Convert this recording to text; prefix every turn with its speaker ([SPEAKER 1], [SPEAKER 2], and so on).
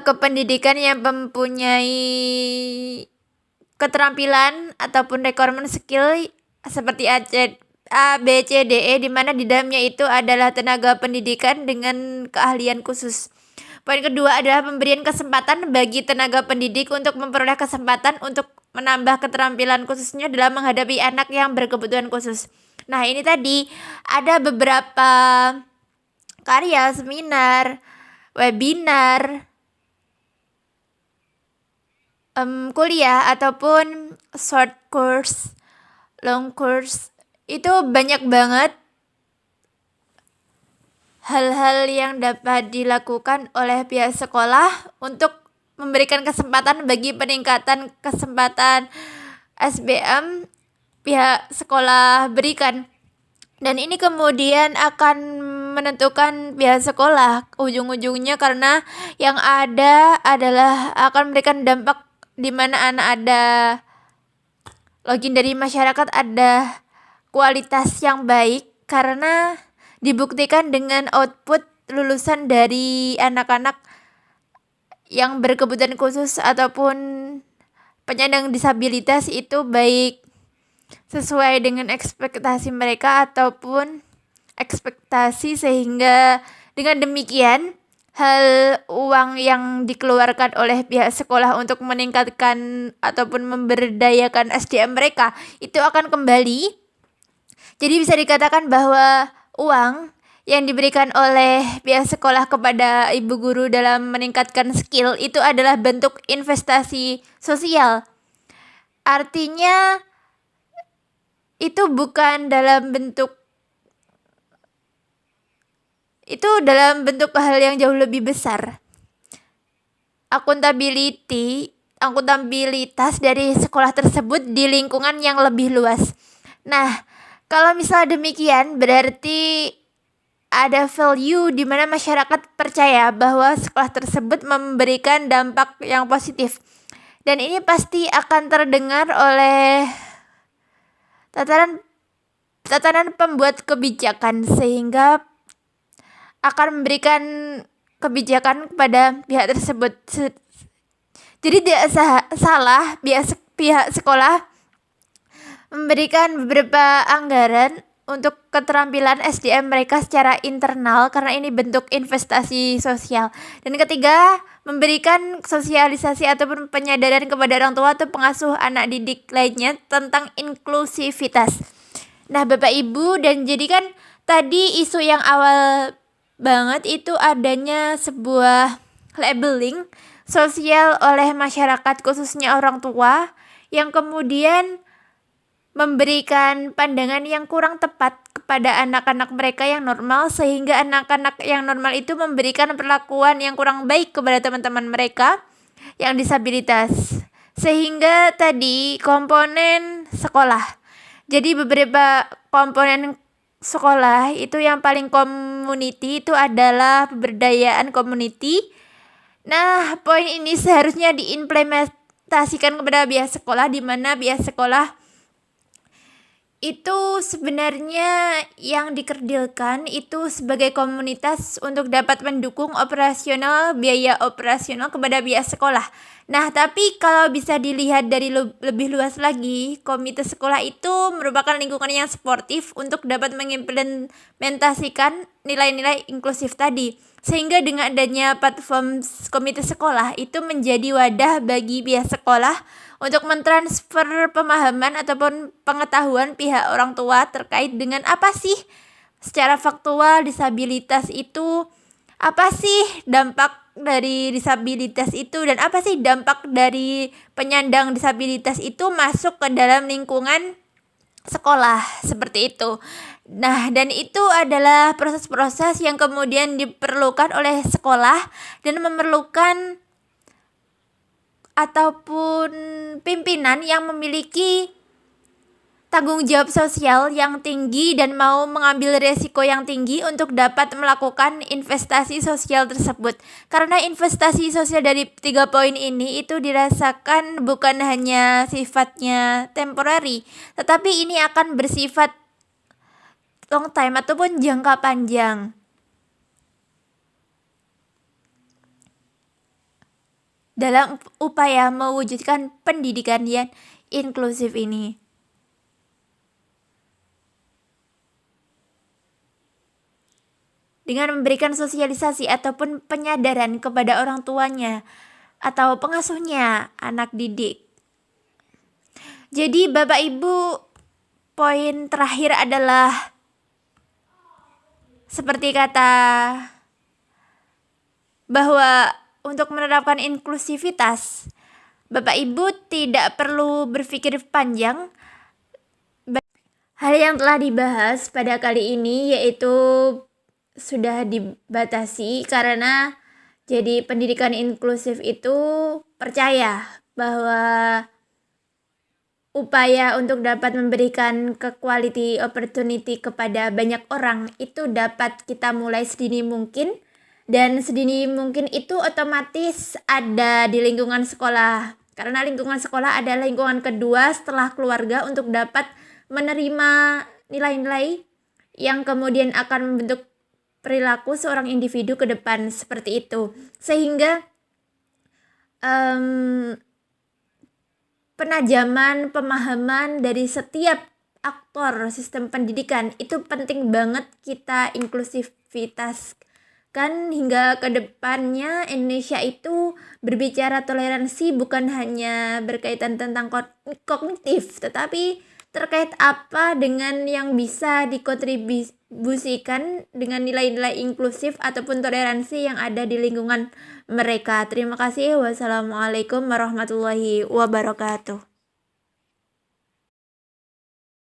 [SPEAKER 1] kependidikan yang mempunyai keterampilan ataupun requirement skill seperti A, B, C, D, E, di mana di dalamnya itu adalah tenaga pendidikan dengan keahlian khusus. Poin kedua adalah pemberian kesempatan bagi tenaga pendidik untuk memperoleh kesempatan untuk menambah keterampilan khususnya dalam menghadapi anak yang berkebutuhan khusus. Nah, ini tadi ada beberapa karya, seminar, webinar, kuliah ataupun short course, long course, itu banyak banget hal-hal yang dapat dilakukan oleh pihak sekolah untuk memberikan kesempatan bagi peningkatan kesempatan SBM pihak sekolah berikan. Dan ini kemudian akan menentukan pihak sekolah ujung-ujungnya, karena yang ada adalah akan memberikan dampak di mana anak ada login dari masyarakat, ada kualitas yang baik karena dibuktikan dengan output lulusan dari anak-anak yang berkebutuhan khusus ataupun penyandang disabilitas itu baik sesuai dengan ekspektasi mereka ataupun ekspektasi, sehingga dengan demikian hal uang yang dikeluarkan oleh pihak sekolah untuk meningkatkan ataupun memberdayakan SDM mereka itu akan kembali. Jadi bisa dikatakan bahwa uang yang diberikan oleh pihak sekolah kepada ibu guru dalam meningkatkan skill itu adalah bentuk investasi sosial. Artinya itu bukan dalam bentuk, itu dalam bentuk hal yang jauh lebih besar. Akuntabilitas dari sekolah tersebut di lingkungan yang lebih luas. Nah, kalau misal demikian berarti ada value di mana masyarakat percaya bahwa sekolah tersebut memberikan dampak yang positif. Dan ini pasti akan terdengar oleh tatanan pembuat kebijakan, sehingga akan memberikan kebijakan kepada pihak tersebut. Jadi tidak salah pihak sekolah memberikan beberapa anggaran untuk keterampilan SDM mereka secara internal karena ini bentuk investasi sosial. Dan ketiga, memberikan sosialisasi ataupun penyadaran kepada orang tua atau pengasuh anak didik lainnya tentang inklusivitas. Nah, Bapak Ibu, dan jadi kan tadi isu yang awal banget itu adanya sebuah labeling sosial oleh masyarakat khususnya orang tua yang kemudian memberikan pandangan yang kurang tepat kepada anak-anak mereka yang normal, sehingga anak-anak yang normal itu memberikan perlakuan yang kurang baik kepada teman-teman mereka yang disabilitas. Sehingga tadi komponen sekolah. Jadi beberapa komponen sekolah itu yang paling community itu adalah pemberdayaan community. Nah, poin ini seharusnya diimplementasikan kepada pihak sekolah, di mana pihak sekolah itu sebenarnya yang dikerdilkan itu sebagai komunitas untuk dapat mendukung biaya operasional kepada pihak sekolah. Nah, tapi kalau bisa dilihat dari lebih luas lagi, komite sekolah itu merupakan lingkungan yang sportif untuk dapat mengimplementasikan nilai-nilai inklusif tadi. Sehingga dengan adanya platform komite sekolah itu menjadi wadah bagi pihak sekolah untuk mentransfer pemahaman ataupun pengetahuan pihak orang tua terkait dengan apa sih secara faktual disabilitas itu, apa sih dampak dari disabilitas itu, dan apa sih dampak dari penyandang disabilitas itu masuk ke dalam lingkungan sekolah, seperti itu. Nah, dan itu adalah proses-proses yang kemudian diperlukan oleh sekolah dan memerlukan ataupun pimpinan yang memiliki tanggung jawab sosial yang tinggi dan mau mengambil resiko yang tinggi untuk dapat melakukan investasi sosial tersebut. Karena investasi sosial dari 3 poin ini itu dirasakan bukan hanya sifatnya temporary, tetapi ini akan bersifat long time ataupun jangka panjang. dalam upaya mewujudkan pendidikan yang inklusif ini. Dengan memberikan sosialisasi ataupun penyadaran kepada orang tuanya atau pengasuhnya anak didik. Jadi Bapak Ibu, poin terakhir adalah seperti kata bahwa untuk menerapkan inklusivitas, Bapak Ibu tidak perlu berpikir panjang. Hal yang telah dibahas pada kali ini yaitu sudah dibatasi karena jadi pendidikan inklusif itu percaya bahwa upaya untuk dapat memberikan quality opportunity kepada banyak orang itu dapat kita mulai sedini mungkin, dan sedini mungkin itu otomatis ada di lingkungan sekolah, karena lingkungan sekolah adalah lingkungan kedua setelah keluarga untuk dapat menerima nilai-nilai yang kemudian akan membentuk perilaku seorang individu ke depan seperti itu. Sehingga penajaman pemahaman dari setiap aktor sistem pendidikan itu penting banget kita inklusivitas kan, hingga ke depannya Indonesia itu berbicara toleransi bukan hanya berkaitan tentang kognitif, tetapi terkait apa dengan yang bisa dikontribusikan dengan nilai-nilai inklusif ataupun toleransi yang ada di lingkungan mereka. Terima kasih. Wassalamualaikum warahmatullahi wabarakatuh.